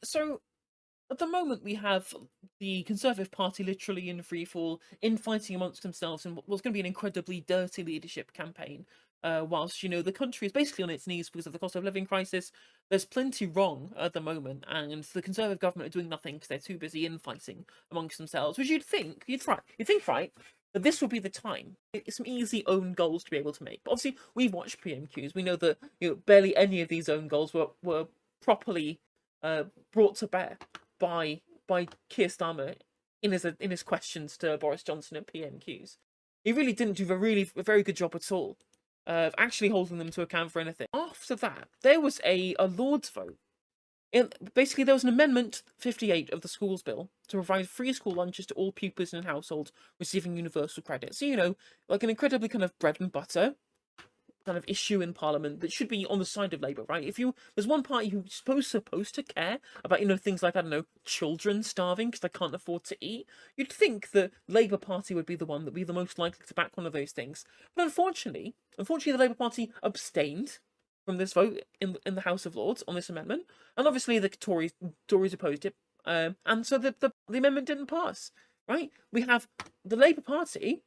So at the moment, we have the Conservative Party literally in freefall, infighting amongst themselves in what's going to be an incredibly dirty leadership campaign. Whilst, the country is basically on its knees because of the cost of living crisis, there's plenty wrong at the moment, and the Conservative government are doing nothing because they're too busy infighting amongst themselves. Which you'd think, right, that this would be the time. It's some easy own goals to be able to make. But obviously, we've watched PMQs. We know that barely any of these own goals were properly brought to bear by Keir Starmer in his questions to Boris Johnson at PMQs. He really didn't do a very good job at all of actually holding them to account for anything. After that, there was a Lords vote. Basically, there was an amendment 58 of the schools bill to provide free school lunches to all pupils in a household receiving universal credit. So, like an incredibly kind of bread and butter kind of issue in Parliament that should be on the side of Labour, right? There's one party who's supposed to care about things like, I don't know, children starving because they can't afford to eat, you'd think the Labour Party would be the one that would be the most likely to back one of those things. But unfortunately, the Labour Party abstained from this vote in the House of Lords on this amendment, and obviously the Tories opposed it, and so the amendment didn't pass. Right? We have the Labour Party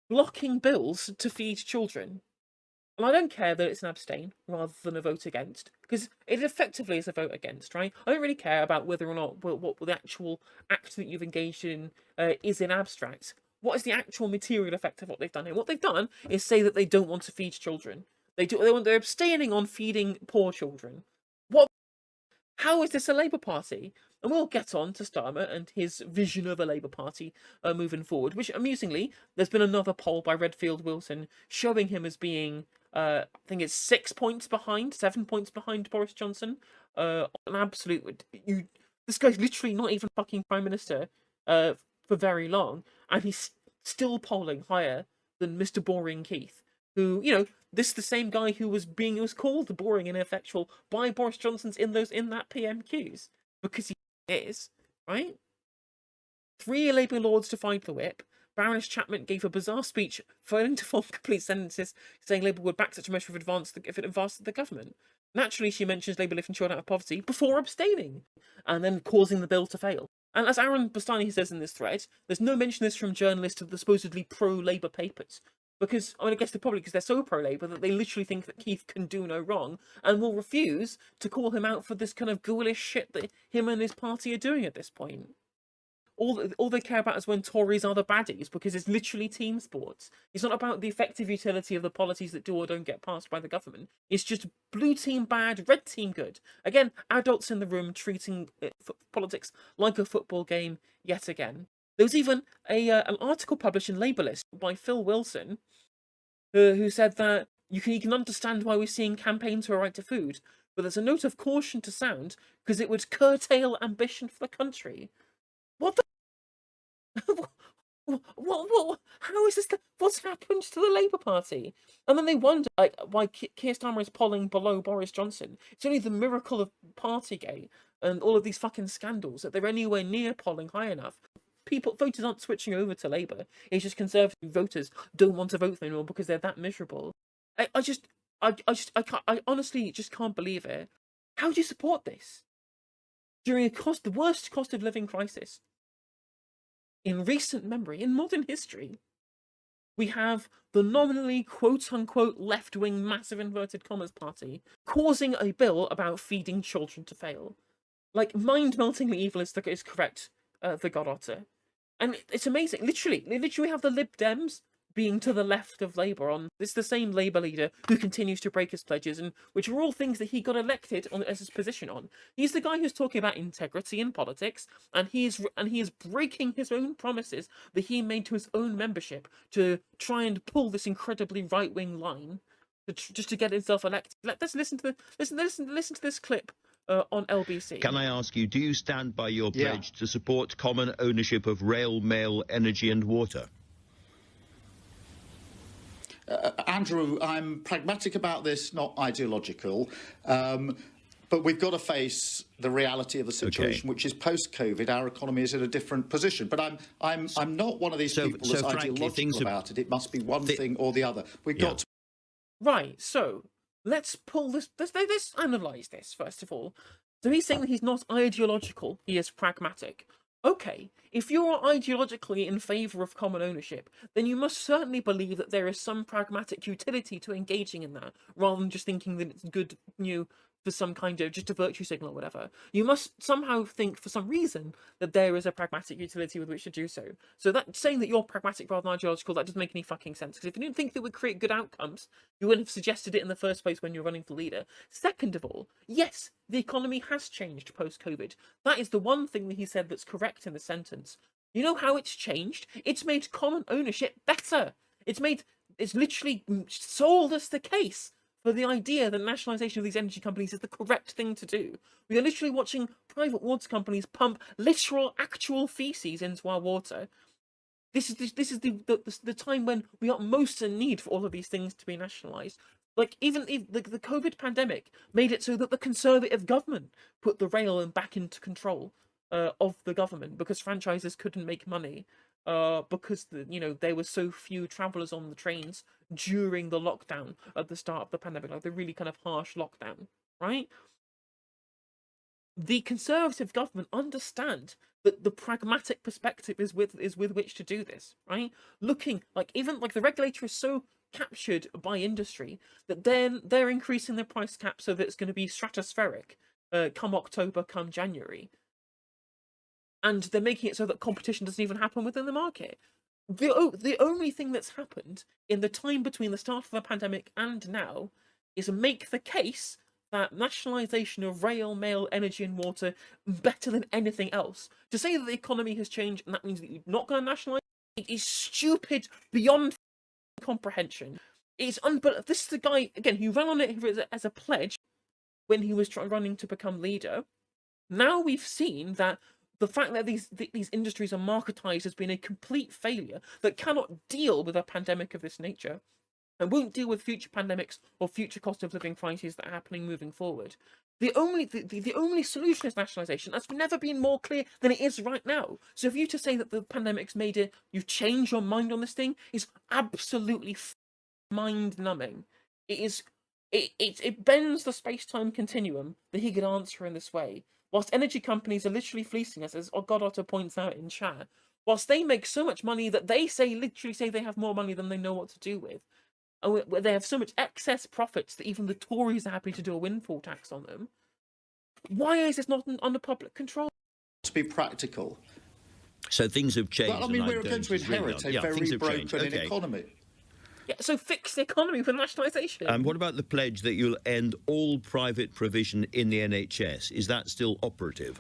blocking bills to feed children. And I don't care that it's an abstain rather than a vote against, because it effectively is a vote against, right? I don't really care about whether or not what the actual act that you've engaged in is in abstract. What is the actual material effect of what they've done here? What they've done is say that they don't want to feed children. They're abstaining on feeding poor children. How is this a Labour Party? And we'll get on to Starmer and his vision of a Labour Party moving forward, which, amusingly, there's been another poll by Redfield Wilson showing him as being, I think it's 7 points behind Boris Johnson. An absolute... This guy's literally not even fucking Prime Minister for very long, and he's still polling higher than Mr. Boring Keith, who, this is the same guy who was called boring and ineffectual by Boris Johnson's in that PMQs, because he is, right? 3 Labour Lords to fight the whip. Baroness Chapman gave a bizarre speech, failing to form complete sentences, saying Labour would back such a measure if it advanced the government. Naturally, she mentions Labour lifting children out of poverty before abstaining, and then causing the bill to fail. And as Aaron Bastani says in this thread, there's no mention of this from journalists of the supposedly pro-Labour papers. Because, I guess they're probably because they're so pro-Labour that they literally think that Keith can do no wrong and will refuse to call him out for this kind of ghoulish shit that him and his party are doing at this point. All they care about is when Tories are the baddies, because it's literally team sports. It's not about the effective utility of the policies that do or don't get passed by the government. It's just blue team bad, red team good. Again, adults in the room treating politics like a football game yet again. There was even an article published in Labourlist by Phil Wilson, who said that you can understand why we're seeing campaigns for a right to food, but there's a note of caution to sound because it would curtail ambition for the country. What the? What? How is this? What's happened to the Labour Party? And then they wonder why Keir Starmer is polling below Boris Johnson. It's only the miracle of Partygate and all of these fucking scandals that they're anywhere near polling high enough. Voters aren't switching over to Labour. It's just Conservative voters don't want to vote for anymore because they're that miserable. I honestly just can't believe it. How do you support this during the worst cost of living crisis in recent memory, in modern history? We have the nominally quote-unquote left-wing massive inverted commas party causing a bill about feeding children to fail. Like, mind-meltingly evil is correct, the God Otter. And it's amazing. Literally we have the Lib Dems being to the left of Labour on. It's the same Labour leader who continues to break his pledges, and which are all things that he got elected on as his position on. He's the guy who's talking about integrity in politics, and he is breaking his own promises that he made to his own membership to try and pull this incredibly right-wing line just to get himself elected. Let's listen to this clip on LBC. Can I ask you, do you stand by your pledge to support common ownership of rail, mail, energy and water? Andrew, I'm pragmatic about this, not ideological. But we've got to face the reality of the situation, which is post-COVID. Our economy is in a different position. But I'm not one of these people that's ideological about it. It must be one thing or the other. We've got to... Right, so let's pull this. Let's analyse this first of all. So he's saying that he's not ideological, he is pragmatic. Okay, if you're ideologically in favour of common ownership, then you must certainly believe that there is some pragmatic utility to engaging in that, rather than just thinking that it's good, for some kind of just a virtue signal or whatever. You must somehow think, for some reason, that there is a pragmatic utility with which to do so. So that saying that you're pragmatic rather than ideological, that doesn't make any fucking sense. Because if you didn't think that would create good outcomes, you wouldn't have suggested it in the first place when you're running for leader. Second of all, yes, the economy has changed post-COVID. That is the one thing that he said that's correct in the sentence. You know how it's changed? It's made common ownership better. It's literally sold us the case for the idea that nationalisation of these energy companies is the correct thing to do. We are literally watching private water companies pump literal, actual feces into our water. This is the time when we are most in need for all of these things to be nationalised. Like, even if the COVID pandemic made it so that the Conservative government put the rail and back into control of the government, because franchises couldn't make money, because there were so few travellers on the trains during the lockdown at the start of the pandemic, like the really kind of harsh lockdown, right? The Conservative government understand that the pragmatic perspective is with which to do this, right? Looking like, even like, the regulator is so captured by industry that then they're increasing the price cap so that it's going to be stratospheric come October, come January. And they're making it so that competition doesn't even happen within the market. The only thing that's happened in the time between the start of the pandemic and now is make the case that nationalisation of rail, mail, energy and water better than anything else. To say that the economy has changed and that means that you're not going to nationalise, it is stupid beyond comprehension. It's unbelievable. This is the guy, again, who ran on it as a pledge when he was running to become leader. Now we've seen that the fact that these industries are marketised has been a complete failure, that cannot deal with a pandemic of this nature, and won't deal with future pandemics or future cost of living crises that are happening moving forward. The only solution is nationalisation. That's never been more clear than it is right now. So for you to say that the pandemic's made it, you've changed your mind on this thing, is absolutely mind-numbing. It bends the space-time continuum that he could answer in this way. Whilst energy companies are literally fleecing us, as Godotto points out in chat, whilst they make so much money that they literally say they have more money than they know what to do with. And they have so much excess profits that even the Tories are happy to do a windfall tax on them. Why is this not under public control? To be practical. So things have changed. Well, I mean, we're going to inherit a very broken economy. Yeah, so fix the economy with nationalisation. And what about the pledge that you'll end all private provision in the NHS? Is that still operative?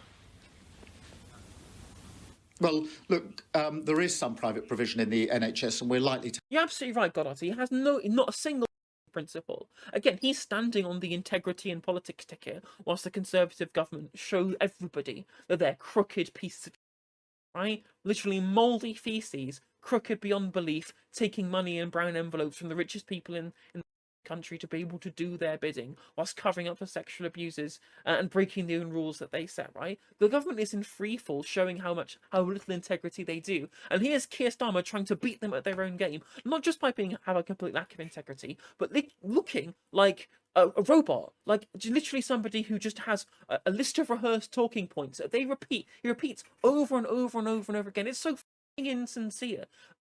Well, look, there is some private provision in the NHS, and we're likely to... You're absolutely right, Godotto. He has not a single principle. Again, he's standing on the integrity and politics ticket, whilst the Conservative government show everybody that they're crooked pieces of... right? Literally mouldy feces, crooked beyond belief, taking money in brown envelopes from the richest people in the country to be able to do their bidding, whilst covering up for sexual abusers and breaking the own rules that they set, right? The government is in free fall, showing how little integrity they do. And here's Keir Starmer trying to beat them at their own game, not just by have a complete lack of integrity, but looking like a robot, like literally somebody who just has a list of rehearsed talking points that he repeats over and over and over and over again. It's so insincere.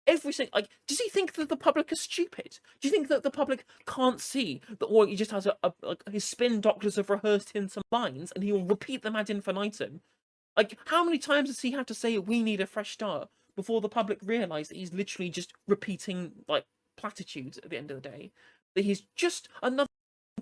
Does he think that the public is stupid? Do you think that the public can't see that, or he just has his spin doctors have rehearsed in some lines and he will repeat them ad infinitum? Like, how many times does he have to say we need a fresh start before the public realise that he's literally just repeating like platitudes at the end of the day? That he's just another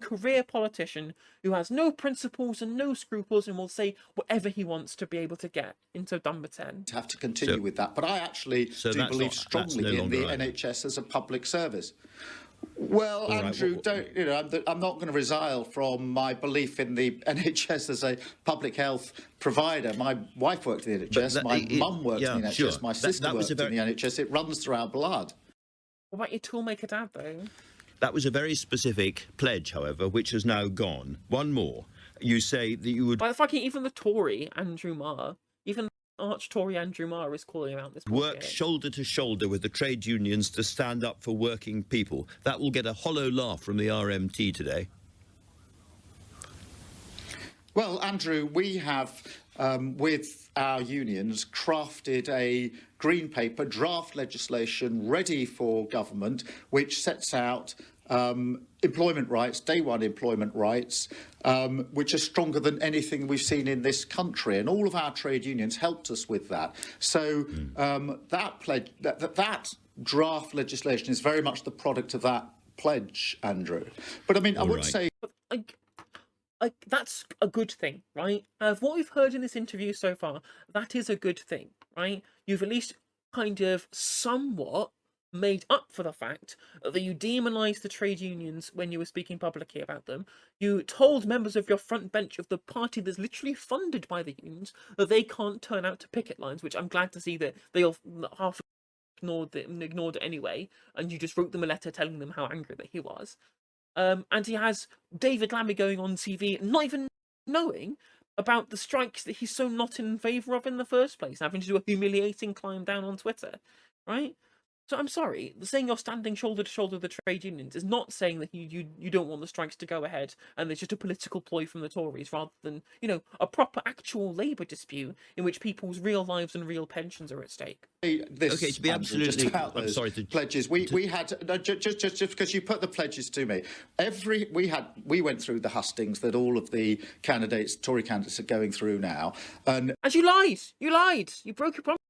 career politician who has no principles and no scruples and will say whatever he wants to be able to get into number 10. Have to continue with that, but I actually do believe strongly in the NHS as a public service. Well, Andrew, I'm not going to resile from my belief in the NHS as a public health provider. My wife worked in the NHS, my mum worked in the NHS, my sister worked in the NHS. It runs through our blood. What about your toolmaker dad, though? That was a very specific pledge, however, which has now gone. One more. You say that you would... By the fucking, even the Tory, Andrew Marr, even the arch-Tory Andrew Marr is calling him out this work shoulder to shoulder with the trade unions to stand up for working people. That will get a hollow laugh from the RMT today. Well, Andrew, we have, with our unions, crafted a green paper, draft legislation ready for government, which sets out employment rights, day one employment rights, which are stronger than anything we've seen in this country. And all of our trade unions helped us with that. So that draft legislation is very much the product of that pledge, Andrew. But I mean, I would say... That's a good thing, right? Of what we've heard in this interview so far, that is a good thing, right? You've at least kind of somewhat made up for the fact that you demonised the trade unions when you were speaking publicly about them. You told members of your front bench of the party that's literally funded by the unions that they can't turn out to picket lines, which I'm glad to see that they all half ignored it anyway, and you just wrote them a letter telling them how angry that he was. And he has David Lammy going on TV, not even knowing about the strikes that he's so not in favour of in the first place, having to do a humiliating climb down on Twitter, right? So I'm sorry, saying you're standing shoulder to shoulder with the trade unions is not saying that you don't want the strikes to go ahead and it's just a political ploy from the Tories rather than, you know, a proper actual labour dispute in which people's real lives and real pensions are at stake. Okay, to be absolutely, I'm sorry. Pledges. We had just because you put the pledges to me. We went through the hustings that all of the candidates, Tory candidates, are going through now, and you lied. You broke your promise.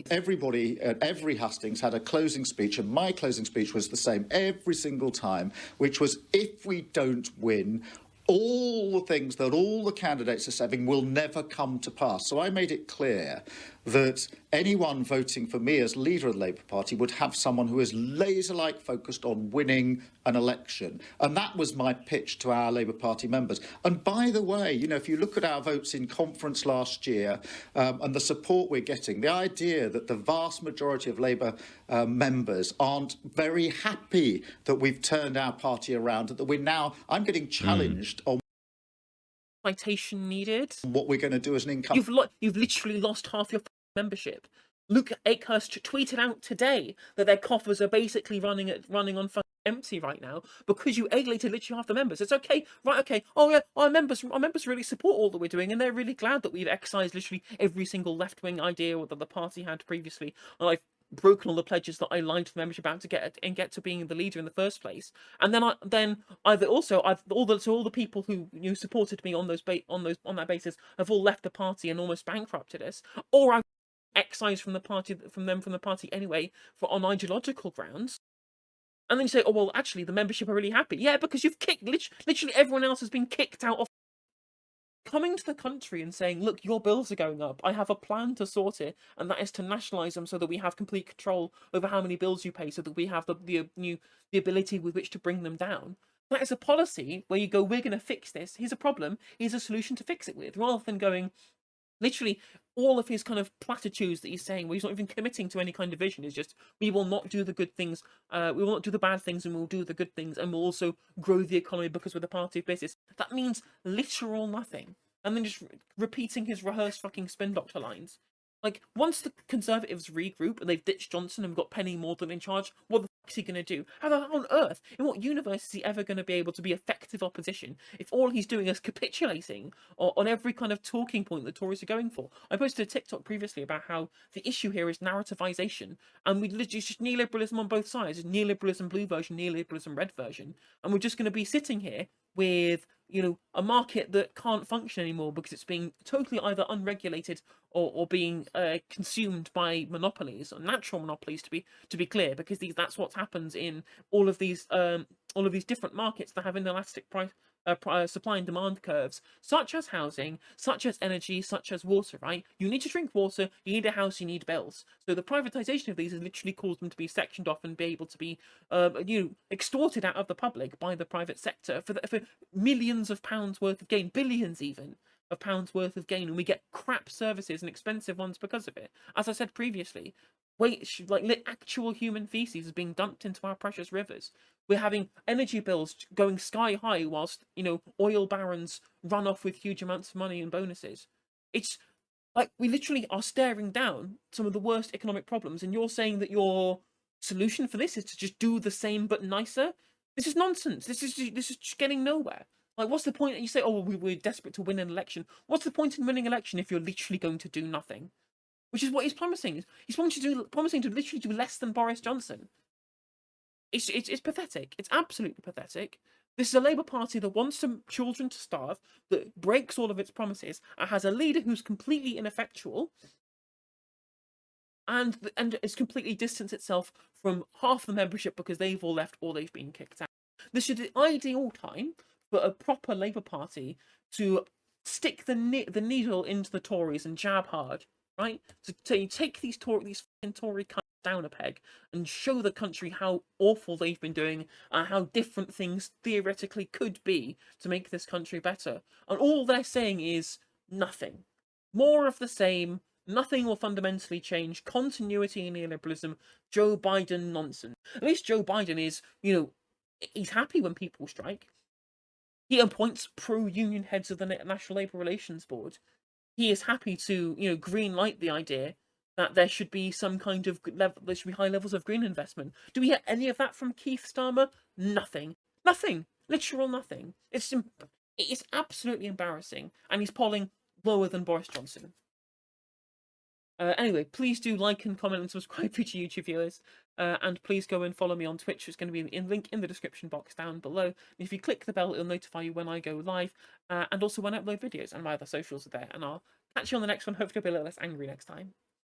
Everybody at every hustings had a closing speech, and my closing speech was the same every single time, which was, if we don't win, all the things that all the candidates are saying will never come to pass. So I made it clear that anyone voting for me as leader of the Labour Party would have someone who is laser-like focused on winning an election. And that was my pitch to our Labour Party members. And by the way, you know, if you look at our votes in conference last year and the support we're getting, the idea that the vast majority of Labour members aren't very happy that we've turned our party around, that we're now, I'm getting challenged on citation needed. What we're going to do as an income. You've literally lost half your membership. Luke Akehurst tweeted out today that their coffers are basically running on empty right now because you alienated literally half the members. It's okay, right? Okay. Oh yeah, our members really support all that we're doing, and they're really glad that we've excised literally every single left-wing idea that the party had previously. And I've broken all the pledges that I lied to the membership about to get to being the leader in the first place. And then all the people who supported me on that basis have all left the party and almost bankrupted us, or I've excised from the party anyway on ideological grounds. And then you say, oh well, actually the membership are really happy. Yeah, because you've kicked literally everyone else has been kicked out of. Coming to the country and saying, look, your bills are going up, I have a plan to sort it, and that is to nationalise them so that we have complete control over how many bills you pay, so that we have the ability with which to bring them down. That is a policy where you go, we're going to fix this, here's a problem, here's a solution to fix it with, rather than going, literally all of his kind of platitudes that he's saying, where he's not even committing to any kind of vision, is just, we will not do the good things, we will not do the bad things, and we'll do the good things, and we'll also grow the economy because we're the party of business. That means literal nothing. And then just repeating his rehearsed fucking spin doctor lines. Like, once the Conservatives regroup and they've ditched Johnson and got Penny Mordaunt in charge, what the fuck is he going to do? How on earth, in what universe is he ever going to be able to be effective opposition if all he's doing is capitulating on every kind of talking point that Tories are going for? I posted a TikTok previously about how the issue here is narrativization, and it's just neoliberalism on both sides. It's neoliberalism blue version, neoliberalism red version, and we're just going to be sitting here with, you know, a market that can't function anymore because it's being totally either unregulated or being consumed by monopolies, or natural monopolies to be clear, because that's what happens in all of these different markets that have inelastic price supply and demand curves, such as housing, such as energy, such as water, right? You need to drink water, you need a house, you need bills. So the privatization of these has literally caused them to be sectioned off and be able to be extorted out of the public by the private sector for millions of pounds worth of gain, billions even of pounds worth of gain, and we get crap services and expensive ones because of it. As I said previously, actual human feces is being dumped into our precious rivers. We're having energy bills going sky high whilst, oil barons run off with huge amounts of money and bonuses. It's like we literally are staring down some of the worst economic problems, and you're saying that your solution for this is to just do the same but nicer? This is nonsense. This is just getting nowhere. Like, what's the point? You say, oh, we're desperate to win an election. What's the point in winning an election if you're literally going to do nothing? Which is what he's promising. He's promising to literally do less than Boris Johnson. It's pathetic. It's absolutely pathetic. This is a Labour Party that wants children to starve, that breaks all of its promises, and has a leader who's completely ineffectual, and has completely distanced itself from half the membership because they've all left or they've been kicked out. This is the ideal time for a proper Labour Party to stick the needle into the Tories and jab hard, right? So you take these fucking Tory cunts down a peg and show the country how awful they've been doing and how different things theoretically could be to make this country better. And all they're saying is nothing. More of the same. Nothing will fundamentally change. Continuity in neoliberalism. Joe Biden nonsense. At least Joe Biden is, he's happy when people strike. He appoints pro-union heads of the National Labour Relations Board. He is happy to, green light the idea that there should be some kind of there should be high levels of green investment. Do we hear any of that from Keir Starmer? Nothing. Nothing. Literal nothing. It's absolutely embarrassing, and he's polling lower than Boris Johnson. Anyway, please do like and comment and subscribe to YouTube viewers. And please go and follow me on Twitch. It's going to be in link in the description box down below. And if you click the bell, it'll notify you when I go live. And also when I upload videos. And my other socials are there. And I'll catch you on the next one. Hopefully I'll be a little less angry next time.